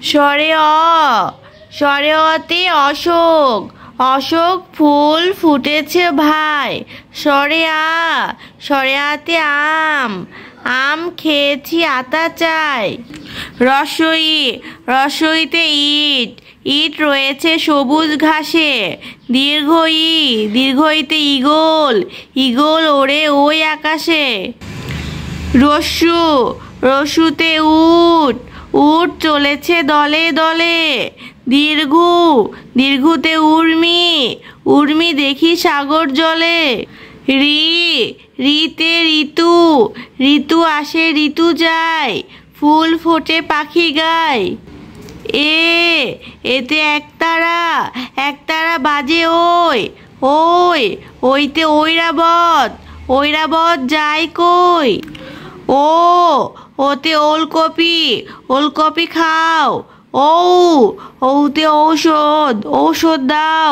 স্বরে স্বরে অতে অশোক, অশোক ফুল ফুটেছে ভাই। স্বরে আতে আম, আম খেয়েছি আতা চাই। রসইতে ইট, ইট রয়েছে সবুজ ঘাসে। দীর্ঘইতে ঈগল, ঈগল ওড়ে ওই আকাশে। রস্যুতে উট, উট চলেছে দলে দলে। দীর্ঘুতে উর্মি, উর্মি দেখি সাগর জলে। ঋতে ঋতু, ঋতু আসে ঋতু যায়। ফুল ফোটে পাখি গায়। এতে একতারা, একতারা বাজে ওই, ওই ওইতে ঐরাবত, ঐরাবত যায় কই। ওতে ওলকপি, ওলকপি খাও। ঔতে ঔষধ, ঔষধ দাও।